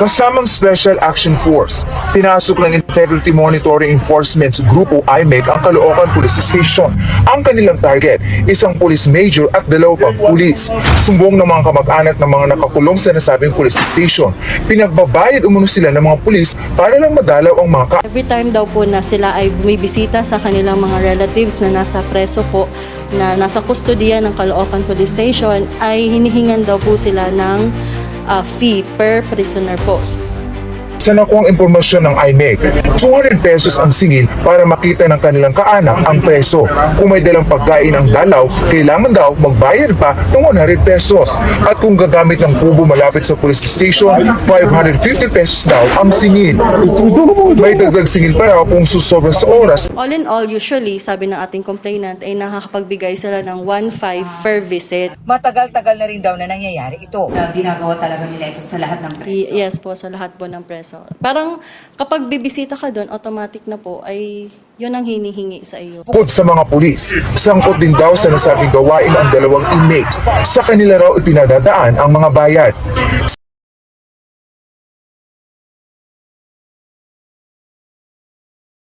Kasamang Special Action Force, pinasok ng Integrity Monitoring Enforcement Grupo IMEC ang Caloocan Police Station. Ang kanilang target, isang police major at 2 pang pulis. Sumbong ng mga kamag-anak ng mga nakakulong sa nasabing police station. Pinagbabayad umano sila ng mga pulis para lang madalaw ang mga Every time daw po na sila ay bumibisita sa kanilang mga relatives na nasa preso po, na nasa kustodiya ng Caloocan Police Station, ay hinihingan daw po sila ng fee per prisoner po. Sa nakuang impormasyon ng IMEC, 200 pesos ang singil para makita ng kanilang kaanak ang preso. Kung may dalang pagkain ang dalaw, kailangan daw magbayad pa ng 100 pesos. At kung gagamit ng kubo malapit sa police station, 550 pesos daw ang singil. May dagdag singil pa raw kung susobra sa oras. All in all, usually, sabi ng ating complainant, ay nakakapagbigay sila ng 1.5 per visit. Matagal-tagal na rin daw na nangyayari ito. Ginagawa talaga nila ito sa lahat ng preso. Yes po, sa lahat po ng preso. Parang kapag bibisita ka doon, automatic na po ay yun ang hinihingi sa iyo. Bukod sa mga pulis, sangkot din daw sa nasabing gawain ang 2 inmates. Sa kanila raw ipinadadaan ang mga bayad.